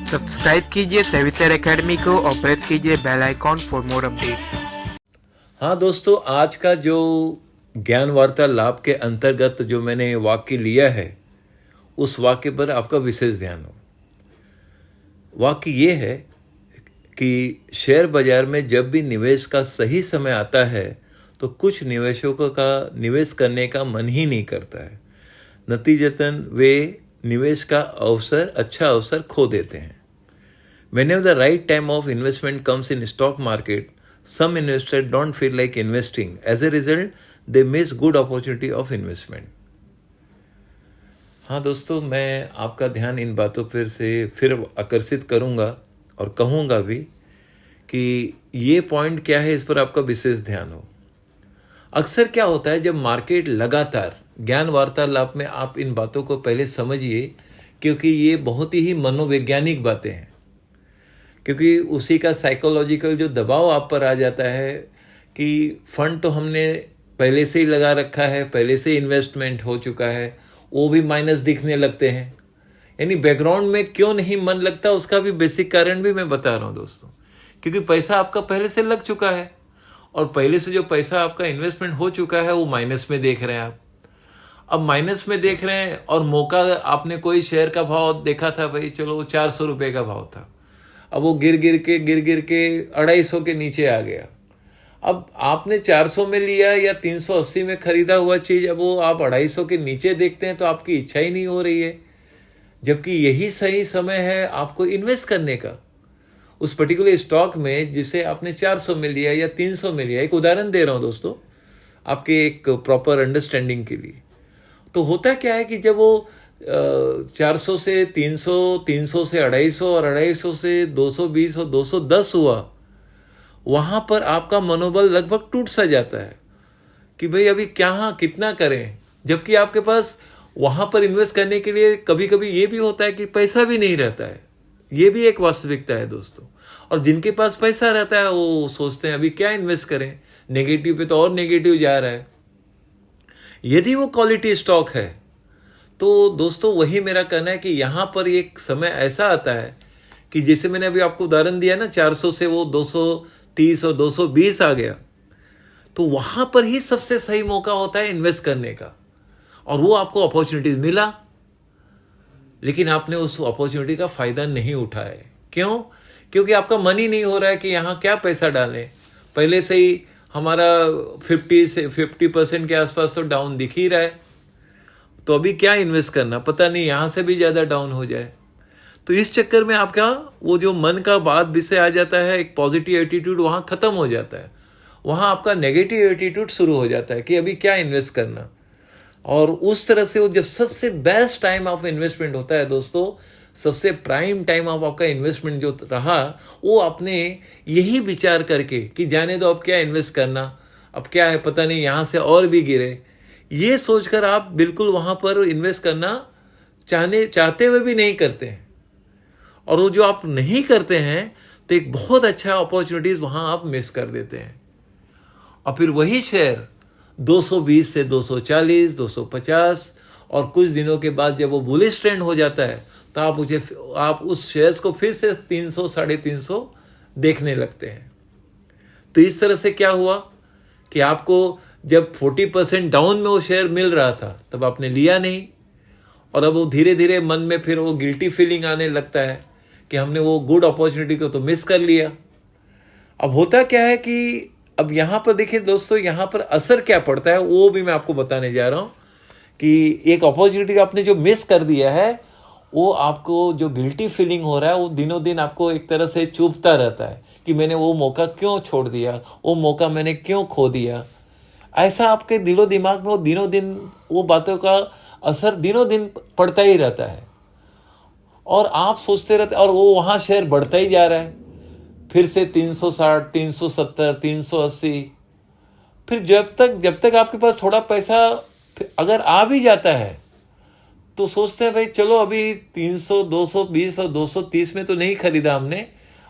Subscribe कीजिए सेविसर academy को और प्रेस कीजिए bell icon for more updates. हाँ दोस्तों, आज का जो ज्ञान वार्तालाप के अंतर्गत जो मैंने वाक्य लिया है उस वाक्य पर आपका विशेष ध्यान हो। वाक्य ये है कि शेयर बाजार में जब भी निवेश का सही समय आता है तो कुछ निवेशकों का निवेश करने का मन ही नहीं करता है। नतीजतन वे निवेश का अच्छा अवसर खो देते हैं। Whenever the right time of investment comes in stock market, some investors don't feel like investing. As a result, they miss good opportunity of investment. हाँ दोस्तों, मैं आपका ध्यान इन बातों पर से फिर आकर्षित करूँगा और कहूँगा भी कि ये पॉइंट क्या है, इस पर आपका विशेष ध्यान हो। अक्सर क्या होता है, जब मार्केट लगातार ज्ञान वार्तालाप में आप इन बातों को पहले समझिए, क्योंकि ये बहुत ही मनोवैज्ञानिक बातें हैं। क्योंकि उसी का साइकोलॉजिकल जो दबाव आप पर आ जाता है कि फंड तो हमने पहले से ही लगा रखा है, पहले से इन्वेस्टमेंट हो चुका है, वो भी माइनस दिखने लगते हैं। यानी बैकग्राउंड में क्यों नहीं मन लगता, उसका भी बेसिक कारण भी मैं बता रहा हूँ दोस्तों। क्योंकि पैसा आपका पहले से लग चुका है और पहले से जो पैसा आपका इन्वेस्टमेंट हो चुका है वो माइनस में देख रहे हैं आप। अब माइनस में देख रहे हैं और मौका, आपने कोई शेयर का भाव देखा था, भाई चलो 400 रुपये का भाव था, अब वो गिर गिर के 250 के नीचे आ गया। अब आपने 400 में लिया या 380 में खरीदा हुआ चीज़, अब वो आप 250 के नीचे देखते हैं तो आपकी इच्छा ही नहीं हो रही है, जबकि यही सही समय है आपको इन्वेस्ट करने का उस पर्टिकुलर स्टॉक में जिसे आपने 400 में लिया या 300 में लिया। एक उदाहरण दे रहा हूँ दोस्तों आपके एक प्रॉपर अंडरस्टैंडिंग के लिए। तो होता क्या है कि जब वो 400 से 300, 300 से 250 और 250 से 220 और 210 हुआ, वहाँ पर आपका मनोबल लगभग टूट सा जाता है कि भाई अभी क्या कितना करें, जबकि आपके पास वहाँ पर इन्वेस्ट करने के लिए कभी कभी ये भी होता है कि पैसा भी नहीं रहता है। ये भी एक वास्तविकता है दोस्तों। और जिनके पास पैसा रहता है वो सोचते हैं अभी क्या इन्वेस्ट करें, नेगेटिव पे तो और नेगेटिव जा रहा है। यदि वो क्वालिटी स्टॉक है तो दोस्तों वही मेरा कहना है कि यहाँ पर एक समय ऐसा आता है कि जैसे मैंने अभी आपको उदाहरण दिया ना, 400 से वो 230 और 220 आ गया, तो वहाँ पर ही सबसे सही मौका होता है इन्वेस्ट करने का। और वो आपको अपॉर्चुनिटीज मिला, लेकिन आपने उस अपॉर्चुनिटी का फ़ायदा नहीं उठाया। क्यों? क्योंकि आपका मन ही नहीं हो रहा है कि यहाँ क्या पैसा डालें। पहले से ही हमारा 50% के आसपास तो डाउन दिख ही रहा है, तो अभी क्या इन्वेस्ट करना, पता नहीं यहाँ से भी ज़्यादा डाउन हो जाए। तो इस चक्कर में आपका वो जो मन का बात विषय आ जाता है, एक पॉजिटिव एटीट्यूड वहाँ ख़त्म हो जाता है, वहाँ आपका नेगेटिव एटीट्यूड शुरू हो जाता है कि अभी क्या इन्वेस्ट करना। और उस तरह से वो जब सबसे बेस्ट टाइम ऑफ इन्वेस्टमेंट होता है दोस्तों, सबसे प्राइम टाइम ऑफ आपका इन्वेस्टमेंट जो रहा, वो आपने यही विचार करके कि जाने दो अब क्या इन्वेस्ट करना, अब क्या है पता नहीं यहाँ से और भी गिरे, ये सोचकर आप बिल्कुल वहाँ पर इन्वेस्ट करना चाहते हुए भी नहीं करते हैं। और वो जो आप नहीं करते हैं तो एक बहुत अच्छा अपॉर्चुनिटीज़ वहाँ आप मिस कर देते हैं। और फिर वही शेयर 220 से 240, 250 और कुछ दिनों के बाद जब वो बुलिश ट्रेंड हो जाता है तो आप उस शेयर्स को फिर से 300, 350 देखने लगते हैं। तो इस तरह से क्या हुआ कि आपको जब 40% डाउन में वो शेयर मिल रहा था तब आपने लिया नहीं, और अब वो धीरे धीरे मन में फिर वो गिल्टी फीलिंग आने लगता है कि हमने वो गुड अपॉर्चुनिटी को तो मिस कर लिया। अब होता क्या है कि अब यहाँ पर देखिए दोस्तों, यहाँ पर असर क्या पड़ता है वो भी मैं आपको बताने जा रहा हूँ कि एक अपॉर्चुनिटी आपने जो मिस कर दिया है, वो आपको जो गिल्टी फीलिंग हो रहा है वो दिनों दिन आपको एक तरह से चुभता रहता है कि मैंने वो मौका क्यों छोड़ दिया, वो मौका मैंने क्यों खो दिया। ऐसा आपके दिलो दिमाग में वो दिनों दिन वो बातों का असर दिनों दिन पड़ता ही रहता है और आप सोचते रहते, और वो वहाँ शेयर बढ़ता ही जा रहा है, फिर से 360, 370, 380। फिर जब तक आपके पास थोड़ा पैसा अगर आ भी जाता है तो सोचते हैं भाई चलो अभी 300, 220 और 230 में तो नहीं खरीदा हमने,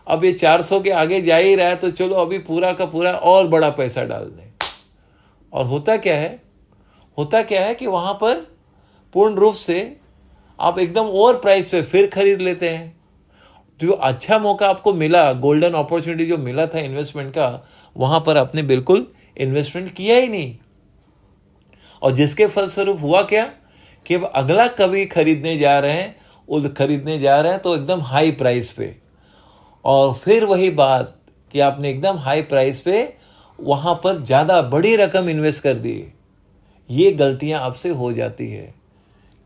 अब ये 400 के आगे जा ही रहा है तो चलो अभी पूरा का पूरा और बड़ा पैसा डाल दें। और होता क्या है कि वहाँ पर पूर्ण रूप से आप एकदम ओवर प्राइस पे फिर खरीद लेते हैं। जो अच्छा मौका आपको मिला, गोल्डन अपॉर्चुनिटी जो मिला था इन्वेस्टमेंट का, वहां पर आपने बिल्कुल इन्वेस्टमेंट किया ही नहीं। और जिसके फलस्वरूप हुआ क्या कि अब अगला कभी खरीदने जा रहे हैं, वो खरीदने जा रहे हैं तो एकदम हाई प्राइस पे, और फिर वही बात कि आपने एकदम हाई प्राइस पे वहां पर ज़्यादा बड़ी रकम इन्वेस्ट कर दी। ये गलतियां आपसे हो जाती है।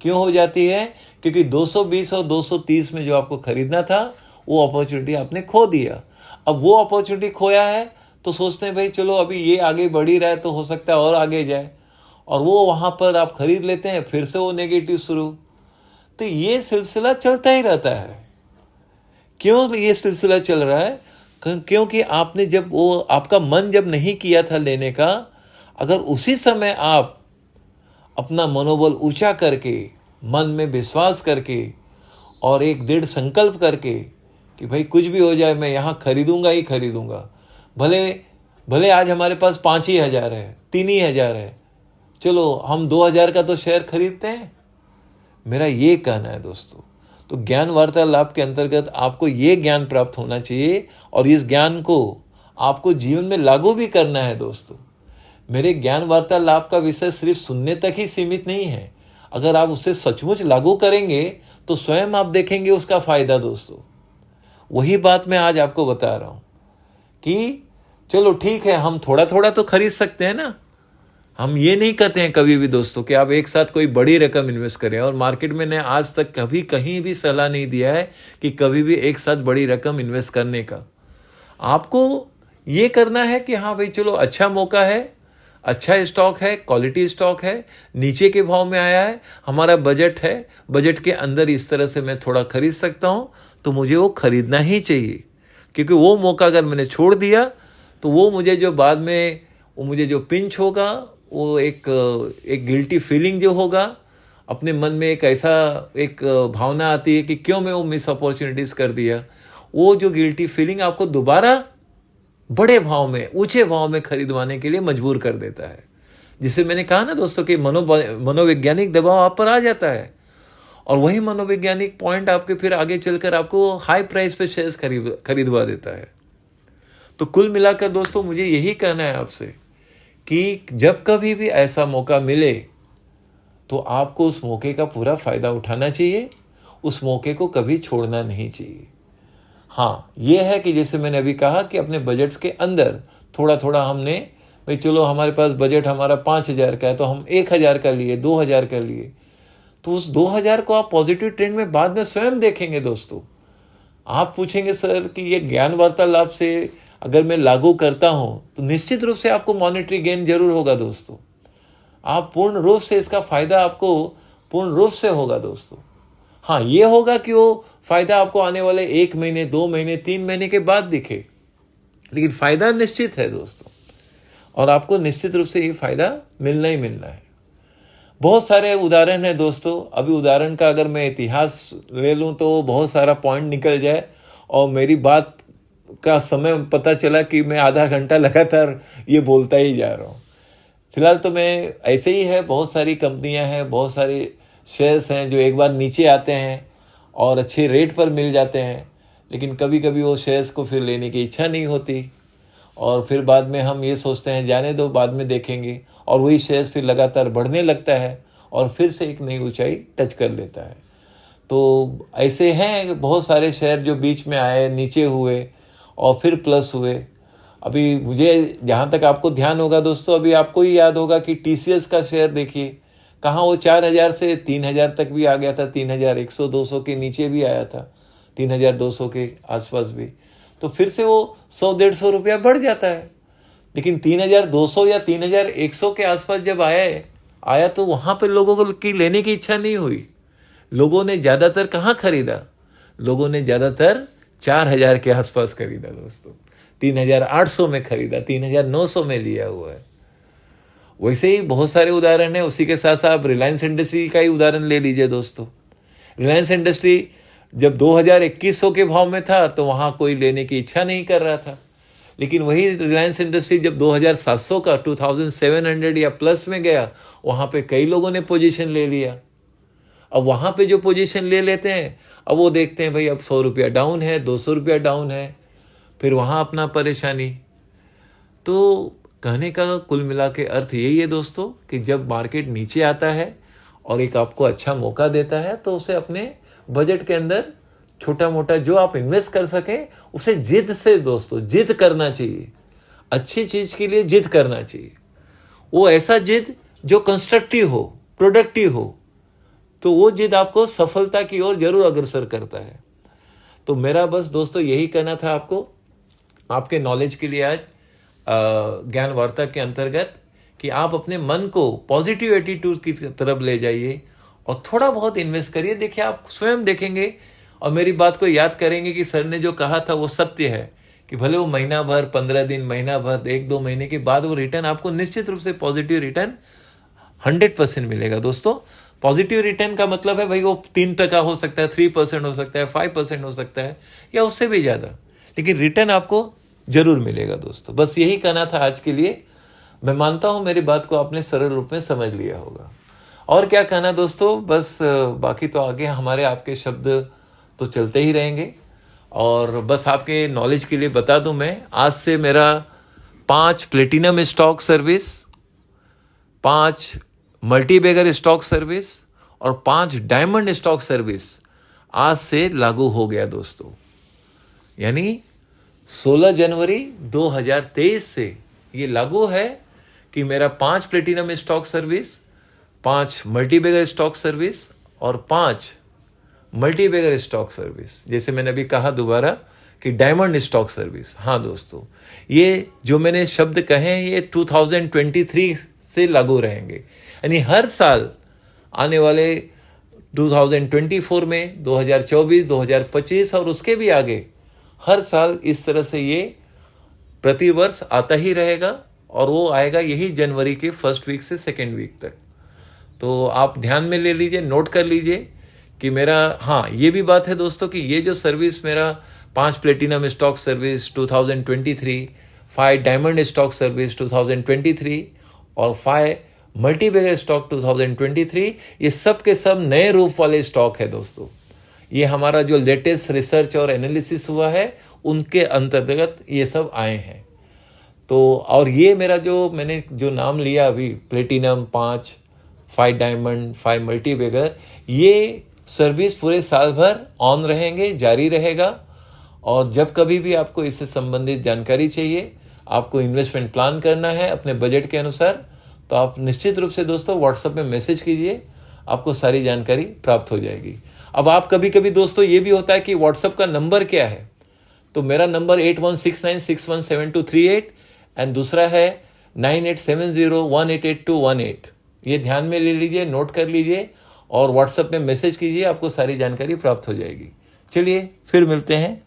क्यों हो जाती है? क्योंकि 220 और 230 में जो आपको खरीदना था, वो अपॉर्चुनिटी आपने खो दिया। अब वो अपॉर्चुनिटी खोया है तो सोचते हैं भाई चलो अभी ये आगे बढ़ ही रहा है तो हो सकता है और आगे जाए, और वो वहां पर आप खरीद लेते हैं, फिर से वो नेगेटिव शुरू। तो ये सिलसिला चलता ही रहता है। क्यों ये सिलसिला चल रहा है? क्योंकि आपने जब वो आपका मन जब नहीं किया था लेने का, अगर उसी समय आप अपना मनोबल ऊंचा करके, मन में विश्वास करके और एक दृढ़ संकल्प करके कि भाई कुछ भी हो जाए मैं यहाँ खरीदूंगा ही खरीदूंगा, भले भले आज हमारे पास 5,000 है, 3,000 है, चलो हम 2,000 का तो शेयर खरीदते हैं। मेरा ये कहना है दोस्तों। तो ज्ञान वार्तालाप के अंतर्गत आपको ये ज्ञान प्राप्त होना चाहिए, और इस ज्ञान को आपको जीवन में लागू भी करना है दोस्तों। मेरे ज्ञान वार्तालाप का विषय सिर्फ सुनने तक ही सीमित नहीं है। अगर आप उसे सचमुच लागू करेंगे तो स्वयं आप देखेंगे उसका फायदा दोस्तों। वही बात मैं आज आपको बता रहा हूं कि चलो ठीक है, हम थोड़ा थोड़ा तो खरीद सकते हैं ना। हम ये नहीं कहते हैं कभी भी दोस्तों कि आप एक साथ कोई बड़ी रकम इन्वेस्ट करें, और मार्केट में ने आज तक कभी कहीं भी सलाह नहीं दिया है कि कभी भी एक साथ बड़ी रकम इन्वेस्ट करने का। आपको ये करना है कि हाँ भाई चलो अच्छा मौका है, अच्छा स्टॉक है, क्वालिटी स्टॉक है, नीचे के भाव में आया है, हमारा बजट है, बजट के अंदर इस तरह से मैं थोड़ा खरीद सकता हूँ, तो मुझे वो खरीदना ही चाहिए। क्योंकि वो मौका अगर मैंने छोड़ दिया तो वो मुझे जो बाद में वो मुझे जो पिंच होगा, वो एक गिल्टी फीलिंग जो होगा, अपने मन में एक ऐसा एक भावना आती है कि क्यों मैं वो मिस अपॉर्चुनिटीज़ कर दिया, वो जो गिल्टी फीलिंग आपको दोबारा बड़े भाव में, ऊंचे भाव में खरीदवाने के लिए मजबूर कर देता है। जिसे मैंने कहा ना दोस्तों कि मनोवैज्ञानिक दबाव आप पर आ जाता है, और वही मनोवैज्ञानिक पॉइंट आपके फिर आगे चलकर आपको हाई प्राइस पे शेयर्स खरीदवा देता है। तो कुल मिलाकर दोस्तों मुझे यही कहना है आपसे कि जब कभी भी ऐसा मौका मिले तो आपको उस मौके का पूरा फ़ायदा उठाना चाहिए, उस मौके को कभी छोड़ना नहीं चाहिए। हाँ, ये है कि जैसे मैंने अभी कहा कि अपने बजट्स के अंदर थोड़ा थोड़ा हमने, भाई चलो हमारे पास बजट हमारा 5,000 का है तो हम 1,000 का लिए, 2,000 का लिए, तो उस 2,000 को आप पॉजिटिव ट्रेंड में बाद में स्वयं देखेंगे दोस्तों। आप पूछेंगे सर कि ये ज्ञान वार्तालाप से अगर मैं लागू करता हूं तो निश्चित रूप से आपको मॉनेटरी गेन जरूर होगा दोस्तों। आप पूर्ण रूप से इसका फायदा आपको पूर्ण रूप से होगा दोस्तों। हाँ, ये होगा कि वो फायदा आपको आने वाले 1 महीने, 2 महीने, 3 महीने के बाद दिखे, लेकिन फायदा निश्चित है दोस्तों, और आपको निश्चित रूप से ये फायदा मिलना ही मिलना है। बहुत सारे उदाहरण हैं दोस्तों। अभी उदाहरण का अगर मैं इतिहास ले लूं तो बहुत सारा पॉइंट निकल जाए, और मेरी बात का समय पता चला कि मैं आधा घंटा लगातार ये बोलता ही जा रहा हूँ। फिलहाल तो मैं ऐसे ही है, बहुत सारी कंपनियां हैं, बहुत सारे शेयर्स हैं जो एक बार नीचे आते हैं और अच्छे रेट पर मिल जाते हैं, लेकिन कभी कभी वो शेयर्स को फिर लेने की इच्छा नहीं होती, और फिर बाद में हम ये सोचते हैं जाने दो बाद में देखेंगे, और वही शेयर्स फिर लगातार बढ़ने लगता है और फिर से एक नई ऊंचाई टच कर लेता है। तो ऐसे हैं बहुत सारे शेयर जो बीच में आए, नीचे हुए और फिर प्लस हुए। अभी मुझे जहाँ तक आपको ध्यान होगा दोस्तों, अभी आपको ही याद होगा कि TCS का शेयर देखिए कहाँ वो 4,000 से 3,000 तक भी आ गया था, 3,100 200 के नीचे भी आया था, 3,200 के आसपास भी, तो फिर से वो 100-150 रुपया बढ़ जाता है। लेकिन 3,200 या 3,100 के आसपास जब आया तो वहाँ पर लोगों की लेने की इच्छा नहीं हुई। लोगों ने ज़्यादातर कहाँ खरीदा? लोगों ने ज़्यादातर 4,000 के आसपास खरीदा दोस्तों, 3,800 में खरीदा, 3,900 में लिया हुआ है। वैसे ही बहुत सारे उदाहरण हैं। उसी के साथ साथ आप रिलायंस इंडस्ट्री का ही उदाहरण ले लीजिए दोस्तों। रिलायंस इंडस्ट्री जब 2,000-2,100 के भाव में था तो वहाँ कोई लेने की इच्छा नहीं कर रहा था, लेकिन वही रिलायंस इंडस्ट्री जब 2,700 का 2,700 या प्लस में गया, वहाँ पे कई लोगों ने पोजीशन ले लिया। अब वहाँ पे जो पोजीशन ले लेते हैं, अब वो देखते हैं भाई अब 100 रुपया डाउन है, 200 रुपया डाउन है, फिर वहाँ अपना परेशानी। तो कहने का कुल मिला के अर्थ यही है दोस्तों कि जब मार्केट नीचे आता है और एक आपको अच्छा मौका देता है तो उसे अपने बजट के अंदर छोटा मोटा जो आप इन्वेस्ट कर सकें उसे जिद से दोस्तों जिद करना चाहिए। अच्छी चीज़ के लिए जिद करना चाहिए, वो ऐसा जिद जो कंस्ट्रक्टिव हो, प्रोडक्टिव हो, तो वो जिद आपको सफलता की ओर जरूर अग्रसर करता है। तो मेरा बस दोस्तों यही कहना था आपको, आपके नॉलेज के लिए आज ज्ञान वार्ता के अंतर्गत, कि आप अपने मन को पॉजिटिव एटीट्यूड की तरफ ले जाइए और थोड़ा बहुत इन्वेस्ट करिए। देखिए आप स्वयं देखेंगे और मेरी बात को याद करेंगे कि सर ने जो कहा था वो सत्य है, कि भले वो महीना भर, 15 दिन, महीना भर, 1-2 महीने के बाद वो रिटर्न आपको निश्चित रूप से पॉजिटिव रिटर्न 100% मिलेगा। दोस्तों पॉजिटिव रिटर्न का मतलब है भाई वो 3% हो सकता है, 3% हो सकता है, 5% हो सकता है, या उससे भी ज़्यादा, लेकिन रिटर्न आपको जरूर मिलेगा दोस्तों। बस यही कहना था आज के लिए। मैं मानता हूँ मेरी बात को आपने सरल रूप में समझ लिया होगा। और क्या कहना दोस्तों, बस बाकी तो आगे हमारे आपके शब्द तो चलते ही रहेंगे। और बस आपके नॉलेज के लिए बता दूं, मैं आज से मेरा 5 platinum stock service, 5 multibagger stock service और 5 डायमंड स्टॉक सर्विस आज से लागू हो गया दोस्तों। यानी 16 जनवरी 2023 से ये लागू है कि मेरा 5 platinum stock service, 5 multibagger stock service और 5 मल्टीबैगर स्टॉक सर्विस, जैसे मैंने अभी कहा दोबारा कि डायमंड स्टॉक सर्विस। हाँ दोस्तों, ये जो मैंने शब्द कहे हैं ये 2023 से लागू रहेंगे। यानी हर साल आने वाले 2024 में, 2024, 2025 और उसके भी आगे हर साल इस तरह से ये प्रतिवर्ष आता ही रहेगा, और वो आएगा यही जनवरी के फर्स्ट वीक से सेकेंड वीक तक। तो आप ध्यान में ले लीजिए, नोट कर लीजिए कि मेरा, हाँ ये भी बात है दोस्तों कि ये जो सर्विस मेरा 5 platinum stock service 2023, 5 diamond stock service 2023 और 5 मल्टीबैगर स्टॉक 2023, ये सब के सब नए रूप वाले स्टॉक है दोस्तों। ये हमारा जो लेटेस्ट रिसर्च और एनालिसिस हुआ है उनके अंतर्गत ये सब आए हैं। तो और ये मेरा जो मैंने जो नाम लिया अभी, प्लेटिनम 5, 5 डायमंड, 5 मल्टीबैगर, ये सर्विस पूरे साल भर ऑन रहेंगे, जारी रहेगा। और जब कभी भी आपको इससे संबंधित जानकारी चाहिए, आपको इन्वेस्टमेंट प्लान करना है अपने बजट के अनुसार, तो आप निश्चित रूप से दोस्तों व्हाट्सएप में मैसेज कीजिए, आपको सारी जानकारी प्राप्त हो जाएगी। अब आप कभी कभी दोस्तों ये भी होता है कि व्हाट्सएप का नंबर क्या है, तो मेरा नंबर 8169617238 एंड दूसरा है 9870188218। ये ध्यान में ले लीजिए, नोट कर लीजिए और व्हाट्सएप में मैसेज कीजिए, आपको सारी जानकारी प्राप्त हो जाएगी। चलिए फिर मिलते हैं।